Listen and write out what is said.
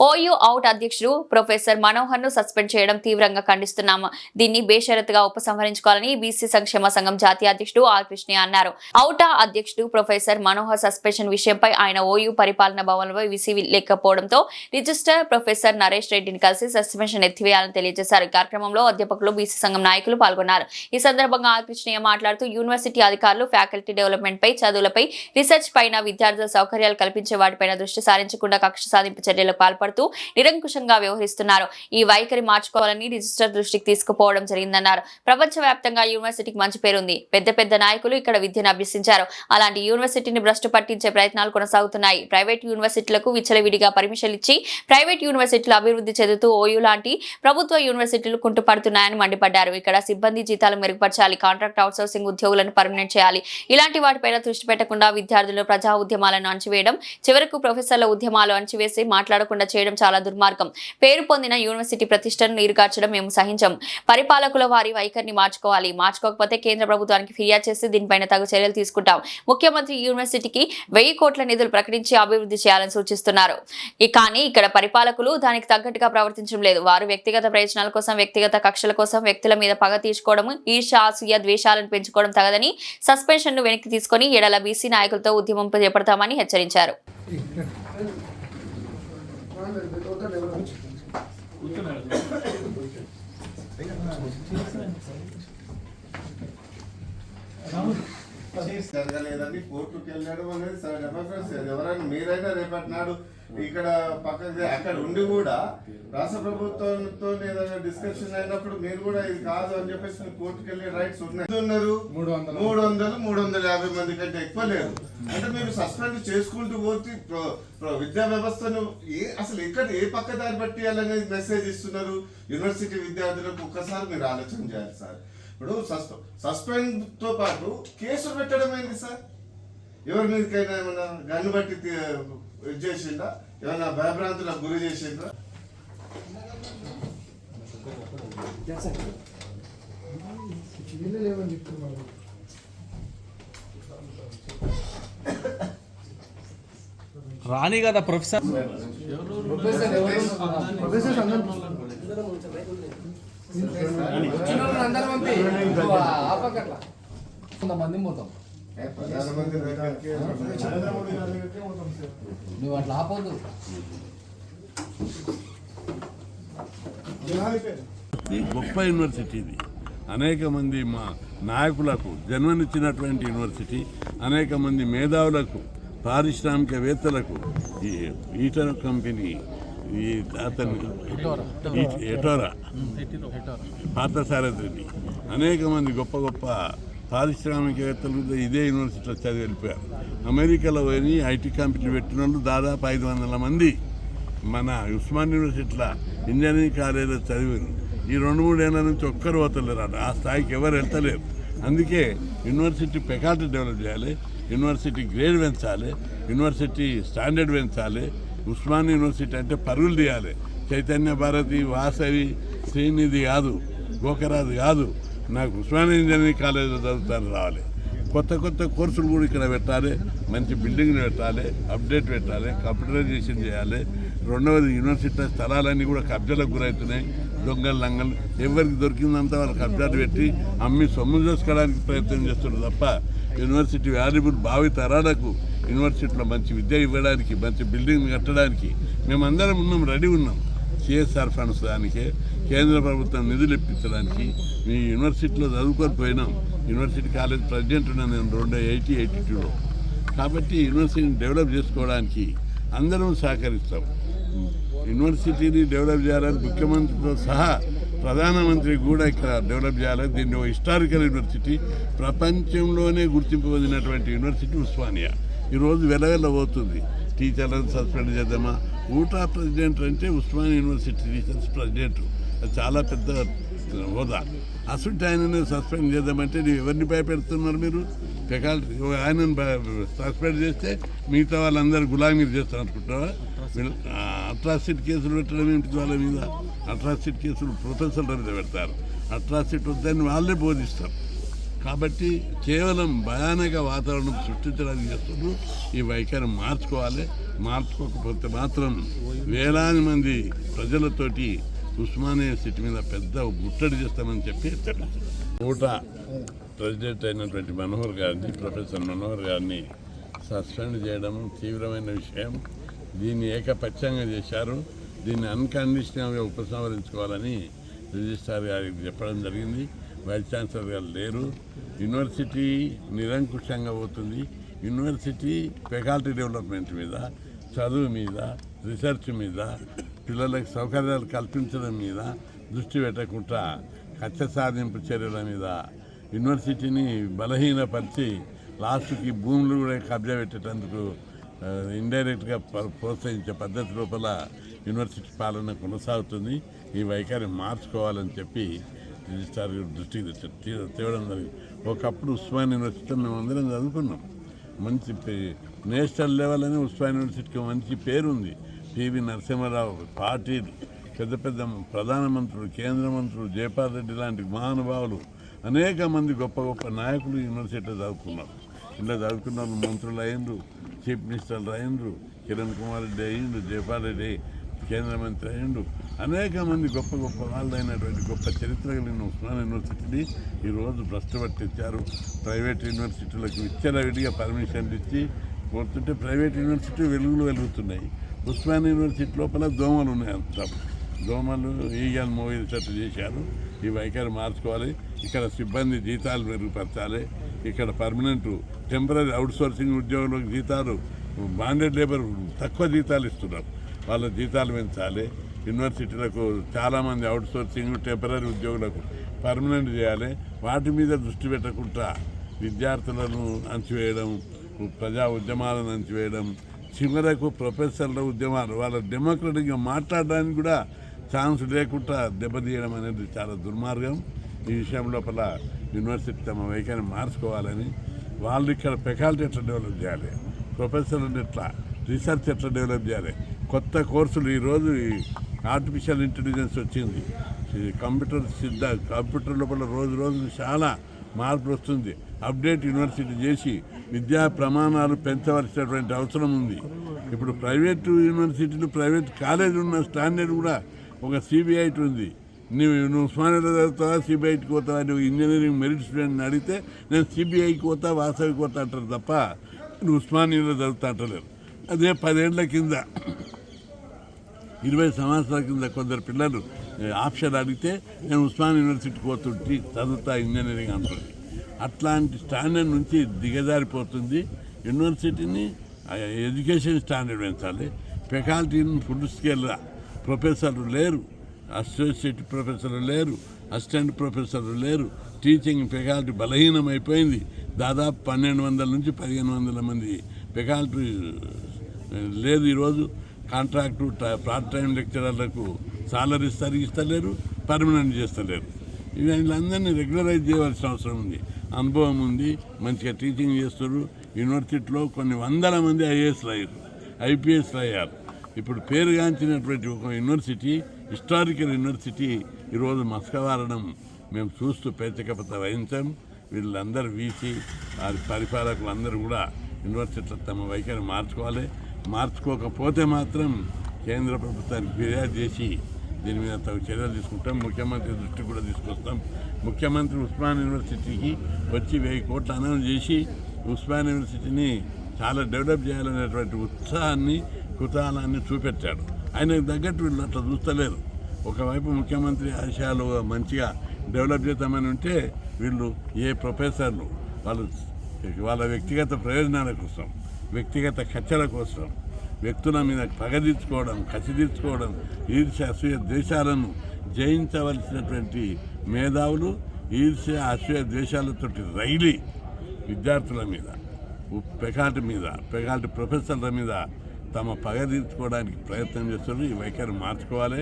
OU out అధ్యక్షుడు professor Manohar ను suspend చేయడం తీవ్రంగా ఖండిస్తున్నాము. దీన్ని బేషరతుగా ఉపసంహరించుకోవాలని బీసీ సంక్షేమ సంఘం జాతీయ అధ్యక్షుడు ఆర్ కృష్ణయ్య అన్నారు. ఔటా అధ్యక్షుడు ప్రొఫెసర్ మనోహర్ సస్పెన్షన్ విషయంపై ఆయన ఓయూ పరిపాలన భవన్లో విసి లేకపోవడంతో రిజిస్టర్ ప్రొఫెసర్ నరేష్ రెడ్డిని కలిసి సస్పెన్షన్ ఎత్తివేయాలని తెలియజేశారు. ఈ కార్యక్రమంలో అధ్యాపకులు బీసీ సంఘం నాయకులు పాల్గొన్నారు. ఈ సందర్భంగా ఆర్ కృష్ణయ్య మాట్లాడుతూ యూనివర్సిటీ అధికారులు ఫ్యాకల్టీ డెవలప్మెంట్ పై, చదువులపై, రీసెర్చ్ పైన, విద్యార్థుల సౌకర్యాలు కల్పించే వాటిపైన దృష్టి సారించకుండా కక్ష సాధింపు చర్యలకు పాల్పడుతూ నిరంకుశంగా వ్యవహరిస్తున్నారు. ఈ వైఖరి మార్చుకోవాలని రిజిస్టర్ దృష్టికి తీసుకుపోవడం జరిగిందన్నారు. ప్రపంచవ్యాప్తంగా యూనివర్సిటీకి మంచి పేరుంది. పెద్ద పెద్ద నాయకులు ఇక్కడ విద్యను అభ్యసించారు. అలాంటి యూనివర్సిటీని భ్రష్టు పట్టించే ప్రయత్నాలు కొనసాగుతున్నాయి. ప్రైవేట్ యూనివర్సిటీలకు విచ్చలవిడిగా పర్మిషన్లు ఇచ్చి ప్రైవేట్ యూనివర్సిటీలు అభివృద్ధి చెందుతూ ఓయూ లాంటి ప్రభుత్వ యూనివర్సిటీలు కుంటుపడుతున్నాయని మండిపడ్డారు. ఇక్కడ సిబ్బంది జీతాలు మెరుగుపరచాలి, కాంట్రాక్ట్ అవుట్సోర్సింగ్ ఉద్యోగులను పర్మనెంట్ చేయాలి. ఇలాంటి వాటిపైన దృష్టి పెట్టకుండా విద్యార్థులు ప్రజా ఉద్యమాలను అణచివేయడం, చివరకు ప్రొఫెసర్ల ఉద్యమాలు అణచివేసి మాట్లాడకుండా చేయడం చాలా దుర్మార్గం. పేరు పొందిన యూనివర్సిటీ ప్రతిష్టను నీరుగార్చడం మేము సహించం. పరిపాలకుల వారి వైఖరిని మార్చుకోవాలి. మార్చుకోకపోతే కేంద్ర ప్రభుత్వానికి ఫిర్యాదు చేసి దీనిపైన తగు చర్యలు తీసుకుంటాం. ముఖ్యమంత్రి యూనివర్సిటీకి 1000 కోట్ల నిధులు ప్రకటించి అభివృద్ధి చేయాలని సూచిస్తున్నారు. కానీ ఇక్కడ పరిపాలకులు దానికి తగ్గట్టుగా ప్రవర్తించడం లేదు. వారు వ్యక్తిగత ప్రయోజనాల కోసం, వ్యక్తిగత కక్షల కోసం వ్యక్తుల మీద పగ తీర్చుకోవడం, ఈర్ష్య, అసూయ, ద్వేషాలను పెంచుకోవడం తగదని సస్పెన్షన్ ను వెనక్కి తీసుకుని ఎడల బీసీ నాయకులతో ఉద్యమం చేపడతామని హెచ్చరించారు. జరగలేదండి, కోర్టుకు వెళ్ళడం అనేది ఎవరైనా మీరైనా రేపటి నాడు ఇక్కడ పక్కకి అక్కడ ఉండి కూడా రాష్ట్ర ప్రభుత్వంతో ఏదైనా డిస్కషన్ అయినప్పుడు మీరు కూడా ఇది కాదు అని చెప్పేసి కోర్టుకు వెళ్ళే రైట్స్ ఉన్నారు. 350 మంది కంటే ఎక్కువ లేరు. అంటే మీరు సస్పెండ్ చేసుకుంటూ పోతే విద్యా వ్యవస్థను అసలు ఎక్కడ ఏ పక్క దారి పట్టియాలనేది మెసేజ్ ఇస్తున్నారు యూనివర్సిటీ విద్యార్థులకు. ఒక్కసారి మీరు ఆలోచన చేయాలి సార్. ఇప్పుడు సస్పెండ్ తో పాటు కేసులు పెట్టడం ఏంటి సార్? ఎవరి మీదకైనా ఏమైనా గన్ను బట్టి ఇది చేసిండ్రా? ఏమైనా భయభ్రాంతులకు గురి చేసిండ్రా? రాని కదా ప్రొఫెసర్ మంది పోతాం. నువ్వు అట్లా ఆపొద్దు. గొప్ప యూనివర్సిటీ ఇది. అనేక మంది మా నాయకులకు జన్మనిచ్చినటువంటి యూనివర్సిటీ, అనేక మంది మేధావులకు, పారిశ్రామికవేత్తలకు, ఈ ఈటల కంపెనీ, ఈ అతను ఎటోరా పార్థసారథి, అనేక మంది గొప్ప గొప్ప పారిశ్రామికవేత్తలు ఇదే యూనివర్సిటీలో చదివి వెళ్ళిపోయారు. అమెరికాలో పోయి ఐటీ కంపెనీలు పెట్టిన వాళ్ళు దాదాపు 500 మంది మన ఉస్మాన్ యూనివర్సిటీలో ఇంజనీరింగ్ కాలేజీలో చదివారు. ఈ 2-3 ఏళ్ళ నుంచి ఒక్కరు పోతలేరు. ఆ స్థాయికి ఎవరు వెళ్తలేరు. అందుకే యూనివర్సిటీ ఫెకల్టీ డెవలప్ చేయాలి, యూనివర్సిటీ గ్రేడ్ పెంచాలి, యూనివర్సిటీ స్టాండర్డ్ పెంచాలి. ఉస్మాన్ యూనివర్సిటీ అంటే పరుగులు తీయాలి. చైతన్య భారతి, వాసవి, శ్రీనిధి కాదు, గోకరాజు కాదు, నాకు ఉస్మాన్ ఇంజనీరింగ్ కాలేజీలో చదువుతాను రావాలి. కొత్త కొత్త కోర్సులు కూడా ఇక్కడ పెట్టాలి, మంచి బిల్డింగ్లు పెట్టాలి, అప్డేట్ పెట్టాలి, కంప్యూటరైజేషన్ చేయాలి. రెండవది, యూనివర్సిటీ స్థలాలన్నీ కూడా కబ్జాలకు గురవుతున్నాయి. దొంగలు లంగలు ఎవరికి దొరికిందంతా వాళ్ళు కబ్జాలు పెట్టి అమ్మి సొమ్ము చేసుకోవడానికి ప్రయత్నం చేస్తున్నారు తప్ప యూనివర్సిటీ వాల్యుబుల్ భావి తరాలకు యూనివర్సిటీలో మంచి విద్య ఇవ్వడానికి, మంచి బిల్డింగ్ కట్టడానికి మేమందరం ఉన్నాం, రెడీ ఉన్నాం. సిఎస్ఆర్ ఫండ్స్ దానికే కేంద్ర ప్రభుత్వం నిధులు ఇప్పించడానికి మీ యూనివర్సిటీలో చదువుకొని పోయినాం. యూనివర్సిటీ కాలేజ్ ప్రెసిడెంట్ ఉన్నాను నేను 1982లో. కాబట్టి యూనివర్సిటీని డెవలప్ చేసుకోవడానికి అందరం సహకరిస్తాం. యూనివర్సిటీని డెవలప్ చేయాలని ముఖ్యమంత్రితో సహా ప్రధానమంత్రి కూడా ఇక్కడ డెవలప్ చేయాలని, దీన్ని హిస్టారికల్ యూనివర్సిటీ, ప్రపంచంలోనే గుర్తింపు పొందినటువంటి యూనివర్సిటీ ఉస్మానియా ఈరోజు వెలవెల్లబోతుంది. టీచర్లను సస్పెండ్ చేద్దామా? ఊటా ప్రెసిడెంట్ అంటే ఉస్మానియా యూనివర్సిటీ టీచర్స్ ప్రెసిడెంట్, అది చాలా పెద్ద హోదా. అసలు ఆయనను సస్పెండ్ చేద్దామంటే నువ్వు ఎవరిని భయపెడుతున్నారు మీరు? ఫెకల్టీ ఆయనను సస్పెండ్ చేస్తే మిగతా వాళ్ళందరూ గులామీలు చేస్తారు అనుకుంటావా? అట్రాసిటీ కేసులు పెట్టడం ఏమిటి వాళ్ళ మీద? అట్రాసిటీ కేసులు ప్రొఫెసర్ల మీద పెడతారు. అట్రాసిటీ వద్దని వాళ్ళే బోధిస్తారు. కాబట్టి కేవలం భయానక వాతావరణం సృష్టించడానికి చేస్తున్నారు. ఈ వైఖరి మార్చుకోవాలి. మార్చుకోకపోతే మాత్రం వేలాది మంది ప్రజలతోటి ఉస్మానియా సిటీ మీద పెద్ద ముట్టడి చేస్తామని చెప్పి ప్రెసిడెంట్ అయినటువంటి మనోహర్ గారిని, ప్రొఫెసర్ మనోహర్ గారిని సస్పెండ్ చేయడం తీవ్రమైన విషయం. దీన్ని ఏకపక్షంగా చేశారు. దీన్ని అన్కండిషనల్గా ఉపసంహరించుకోవాలని రిజిస్ట్రార్ గారికి చెప్పడం జరిగింది. వైస్ ఛాన్సలర్ గారు లేరు. యూనివర్సిటీ నిరంకుశంగా పోతుంది. యూనివర్సిటీ ఫ్యాకల్టీ డెవలప్మెంట్ మీద, చదువు మీద, రీసెర్చ్ మీద, పిల్లలకు సౌకర్యాలు కల్పించడం మీద దృష్టి పెట్టకుండా కక్ష సాధింపు చర్యల మీద యూనివర్సిటీని బలహీనపరిచి లాస్ట్కి భూములు కూడా కబ్జా పెట్టేటందుకు ఇండైరెక్ట్గా ప్రోత్సహించే పద్ధతి లోపల యూనివర్సిటీ పాలన కొనసాగుతుంది. ఈ వైఖరి మార్చుకోవాలని చెప్పి రిజిస్ట్రార్ దృష్టికి తేవడం జరిగింది. ఒకప్పుడు ఉస్మాన్ యూనివర్సిటీలో మేము అందరం చదువుకున్నాం. మంచి నేషనల్ లెవెల్ అని ఉస్మాన్ యూనివర్సిటీకి మంచి పేరు ఉంది. పివి నరసింహారావు, పాటిల్, పెద్ద పెద్ద ప్రధానమంత్రులు, కేంద్ర మంత్రులు, జయపాల్ రెడ్డి లాంటి మహానుభావులు, అనేక మంది గొప్ప గొప్ప నాయకులు యూనివర్సిటీలో చదువుకున్నారు. ఇలా చదువుకున్న వాళ్ళు మంత్రులు అయ్యిండ్రు, చీఫ్ మినిస్టర్లు అయ్యిండ్రు, కిరణ్ కుమార్ రెడ్డి అయ్యిండు, జయపాల్ రెడ్డి కేంద్ర మంత్రి అయ్యిండు. అనేక మంది గొప్ప గొప్ప వాళ్ళు అయినటువంటి గొప్ప చరిత్ర కలిగిన ఉస్మాన్ యూనివర్సిటీని ఈరోజు భ్రష్టు పట్టించారు. ప్రైవేట్ యూనివర్సిటీలకు విచ్చలవిడిగా పర్మిషన్లు ఇచ్చి పోతుంటే ప్రైవేట్ యూనివర్సిటీ వెలుగులు వెలుగుతున్నాయి. ఉస్మాన్ యూనివర్సిటీ లోపల దోమలు ఉన్నాయి. అంత దోమలు ఈగలు మోయేటట్టు చేశారు. ఈ వైఖరి మార్చుకోవాలి. ఇక్కడ సిబ్బంది జీతాలు మెరుగుపరచాలి. ఇక్కడ పర్మనెంట్, టెంపరీ అవుట్సోర్సింగ్ ఉద్యోగులకు జీతాలు, బాండెడ్ లేబర్ తక్కువ జీతాలు ఇస్తున్నారు. వాళ్ళ జీతాలు పెంచాలి. యూనివర్సిటీలకు చాలామంది అవుట్సోర్సింగ్, టెంపరీ ఉద్యోగులకు పర్మనెంట్ చేయాలి. వాటి మీద దృష్టి పెట్టకుండా విద్యార్థులను అణచివేయడం, ప్రజా ఉద్యమాలను అణచివేయడం, చివరకు ప్రొఫెసర్ల ఉద్యమాలు వాళ్ళ డెమోక్రటిక్గా మాట్లాడడానికి కూడా ఛాన్స్ లేకుండా దెబ్బతీయడం అనేది చాలా దుర్మార్గం. ఈ విషయం లోపల యూనివర్సిటీ తమ వైఖరిని మార్చుకోవాలని, వాళ్ళు ఇక్కడ ఫ్యాకల్టీ ఎట్లా డెవలప్ చేయాలి, ప్రొఫెసర్లను ఎట్లా, రీసెర్చ్ ఎట్లా డెవలప్ చేయాలి, కొత్త కోర్సులు. ఈరోజు ఆర్టిఫిషియల్ ఇంటెలిజెన్స్ వచ్చింది, కంప్యూటర్ లోపల రోజు రోజు చాలా మార్పు వస్తుంది. అప్డేట్ యూనివర్సిటీ చేసి విద్యా ప్రమాణాలు పెంచవలసినటువంటి అవసరం ఉంది. ఇప్పుడు ప్రైవేటు యూనివర్సిటీలు, ప్రైవేట్ కాలేజీలు ఉన్న స్టాండర్డ్ కూడా ఒక సిబిఐటి ఉంది. నువ్వు ఉస్మానియాలో చదువుతావా, సిబిఐటికి పోతావా? నువ్వు ఇంజనీరింగ్ మెరిట్ స్టూడెంట్ని అడిగితే నేను సిబిఐకి పోతా, వాసవికి పోతా అంటారు తప్ప నువ్వు ఉస్మానియాలో చదువుతా అంటలేరు. అదే 10 ఏళ్ల కింద, 20 సంవత్సరాల కింద కొందరు పిల్లలు ఆప్షన్ అడిగితే నేను ఉస్మాన్ యూనివర్సిటీకి పోతుంటే చదువుతా ఇంజనీరింగ్ అంటుంది. అట్లాంటి స్టాండర్డ్ నుంచి దిగజారిపోతుంది. యూనివర్సిటీని ఎడ్యుకేషన్ స్టాండర్డ్ పెంచాలి. ఫ్యాకల్టీని ఫుల్ స్కేల్, ప్రొఫెసర్లు లేరు, అసోసియేట్ ప్రొఫెసర్లు లేరు, అసిస్టెంట్ ప్రొఫెసర్లు లేరు. టీచింగ్ ఫ్యాకల్టీ బలహీనమైపోయింది. దాదాపు 1200 నుంచి 1500 మంది ఫ్యాకల్టీ లేదు. ఈరోజు కాంట్రాక్టు, పార్ట్ టైం లెక్చరర్లకు సాలరీస్ తరిగిస్తలేరు, పర్మనెంట్ చేస్తలేరు. వీళ్ళందరినీ రెగ్యులరైజ్ చేయవలసిన అవసరం ఉంది. అనుభవం ఉంది, మంచిగా టీచింగ్ చేస్తారు. యూనివర్సిటీలో కొన్ని 100 మంది ఐఏఎస్లు అయ్యారు, ఐపీఎస్లు అయ్యారు. ఇప్పుడు పేరుగాంచినటువంటి ఒక యూనివర్సిటీ, హిస్టారికల్ యూనివర్సిటీ ఈరోజు మస్కవారడం మేము చూస్తూ పేచకపత వహించాం. వీళ్ళందరూ వీసి వారి పరిపాలకులు అందరూ కూడా యూనివర్సిటీలో తమ వైఖరి మార్చుకోవాలి. మార్చుకోకపోతే మాత్రం కేంద్ర ప్రభుత్వానికి ఫిర్యాదు చేసి దీని మీద తగు చర్యలు తీసుకుంటాం. ముఖ్యమంత్రి దృష్టికి కూడా తీసుకొస్తాం. ముఖ్యమంత్రి ఉస్మాన్ యూనివర్సిటీకి వచ్చి 1000 కోట్లు అనౌన్స్ చేసి ఉస్మాన్ యూనివర్సిటీని చాలా డెవలప్ చేయాలనేటువంటి ఉత్సాహాన్ని, కుతూహలాన్ని చూపెట్టాడు. ఆయనకు తగ్గట్టు వీళ్ళు అట్లా చూస్తలేరు. ఒకవైపు ముఖ్యమంత్రి ఆశయాలు మంచిగా డెవలప్ చేద్దామని ఉంటే వీళ్ళు ఏ ప్రొఫెసర్లు వాళ్ళ వ్యక్తిగత ప్రయోజనాల కోసం, వ్యక్తిగత కక్షల కోసం, వ్యక్తుల మీద పగ తీర్చుకోవడం, కసి తీర్చుకోవడం, ఈర్ష్య అసూయ ద్వేషాలను జయించవలసినటువంటి మేధావులు ఈర్ష్య అసూయ ద్వేషాలతో రైలి విద్యార్థుల మీద, ఫ్యాకల్టీ మీద, ఫ్యాకల్టీ ప్రొఫెసర్ల మీద తమ పగ తీర్చుకోవడానికి ప్రయత్నం చేస్తున్నారు. ఈ వైఖరి మార్చుకోవాలి.